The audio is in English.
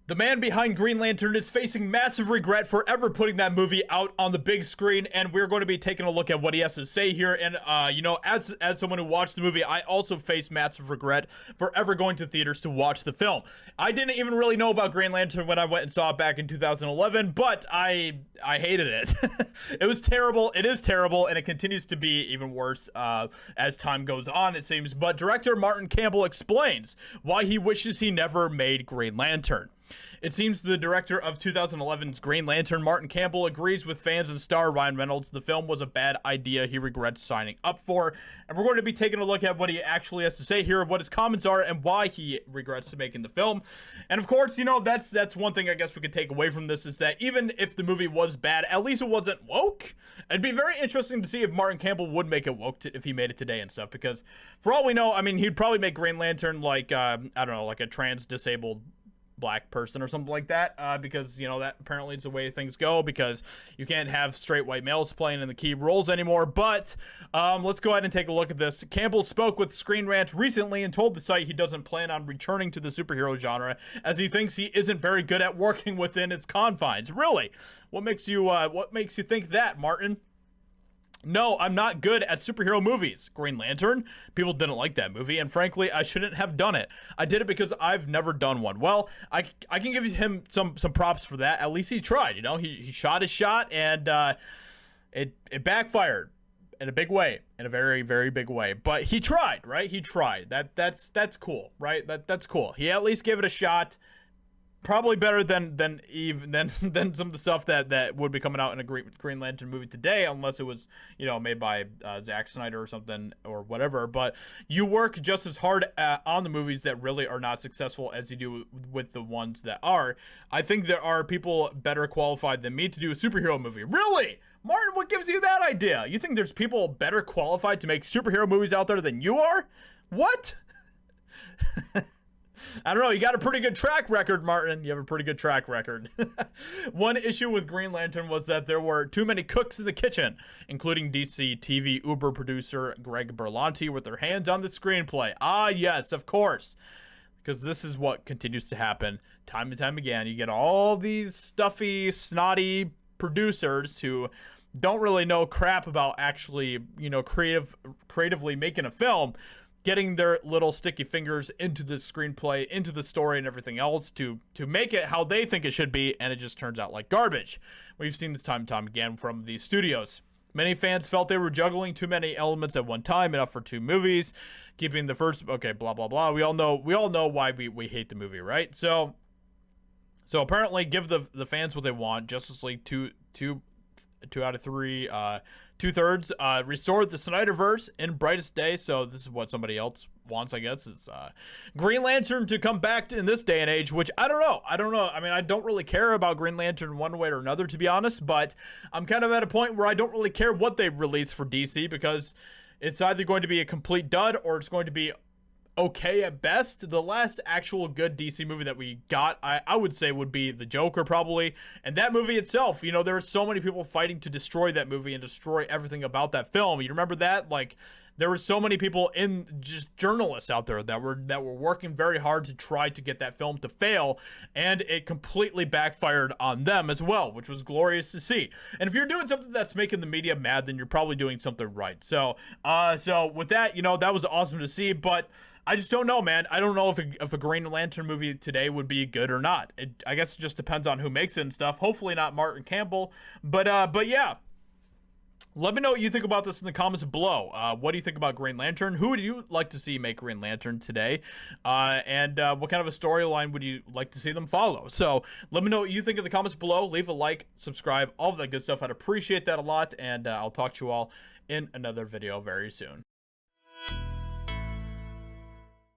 The man behind Green Lantern is facing massive regret for ever putting that movie out on the big screen, and we're going to be taking a look at what he has to say here. And you know, as someone who watched the movie, I also face massive regret for ever going to theaters to watch the film. I didn't even really know about Green Lantern when I went and saw it back in 2011, but I hated it. It was terrible. It is terrible, and it continues to be even worse as time goes on, it seems. But director Martin Campbell explains why he wishes he never made Green Lantern. It seems the director of 2011's Green Lantern, Martin Campbell, agrees with fans and star Ryan Reynolds. The film was a bad idea he regrets signing up for. And we're going to be taking a look at what he actually has to say here, what his comments are, and why he regrets making the film. And of course, you know, that's one thing I guess we could take away from this, is that even if the movie was bad, at least it wasn't woke. It'd be very interesting to see if Martin Campbell would make it woke if he made it today and stuff, because for all we know, I mean, he'd probably make Green Lantern like, I don't know, like a trans-disabled black person or something like that, because, you know, that apparently is the way things go, because you can't have straight white males playing in the key roles anymore. But let's go ahead and take a look at this. Campbell spoke with Screen Rant recently and told the site he doesn't plan on returning to the superhero genre, as he thinks he isn't very good at working within its confines. Really? What makes you think that, Martin? No, I'm not good at superhero movies. Green Lantern, people didn't like that movie, and frankly, I shouldn't have done it. I did it because I've never done one. Well, I can give him some props for that. At least he tried, you know? He shot his shot, and it backfired in a big way, in a very, very big way. But he tried, right? He tried. That's cool, right? That's cool. He at least gave it a shot. Probably better than some of the stuff that would be coming out in a Green Lantern movie today, unless it was, you know, made by Zack Snyder or something or whatever. But you work just as hard on the movies that really are not successful as you do with the ones that are. I think there are people better qualified than me to do a superhero movie. Really? Martin, what gives you that idea? You think there's people better qualified to make superhero movies out there than you are? What? I don't know, you got a pretty good track record, Martin. You have a pretty good track record. One issue with Green Lantern was that there were too many cooks in the kitchen, including DC TV Uber producer Greg Berlanti with their hands on the screenplay. Ah, yes, of course. Because this is what continues to happen time and time again. You get all these stuffy, snotty producers who don't really know crap about actually, you know, creatively making a film, getting their little sticky fingers into the screenplay, into the story and everything else to make it how they think it should be, and it just turns out like garbage. We've seen this time and time again from these studios. Many fans felt they were juggling too many elements at one time, enough for 2 movies, keeping the first, okay, blah, blah, blah. We all know why we hate the movie, right? So apparently give the fans what they want. Justice League 2 out of 3, 2/3, restored the Snyderverse in brightest day. So this is what somebody else wants, I guess. It's Green Lantern to come back in this day and age, which I don't know. I mean, I don't really care about Green Lantern one way or another, to be honest, but I'm kind of at a point where I don't really care what they release for DC, because it's either going to be a complete dud or it's going to be okay at best. The last actual good DC movie that we got, I would say, would be The Joker, probably. And that movie itself, you know, there are so many people fighting to destroy that movie and destroy everything about that film. You remember that? Like, there were so many people, just journalists out there that were working very hard to try to get that film to fail, and it completely backfired on them as well, which was glorious to see. And if you're doing something that's making the media mad, then you're probably doing something right. So with that, you know, that was awesome to see, but I just don't know, man. I don't know if a Green Lantern movie today would be good or not. I guess it just depends on who makes it and stuff. Hopefully not Martin Campbell, but yeah. Let me know what you think about this in the comments below. What do you think about Green Lantern? Who would you like to see make Green Lantern today? And what kind of a storyline would you like to see them follow? So let me know what you think in the comments below. Leave a like, subscribe, all of that good stuff. I'd appreciate that a lot. And I'll talk to you all in another video very soon.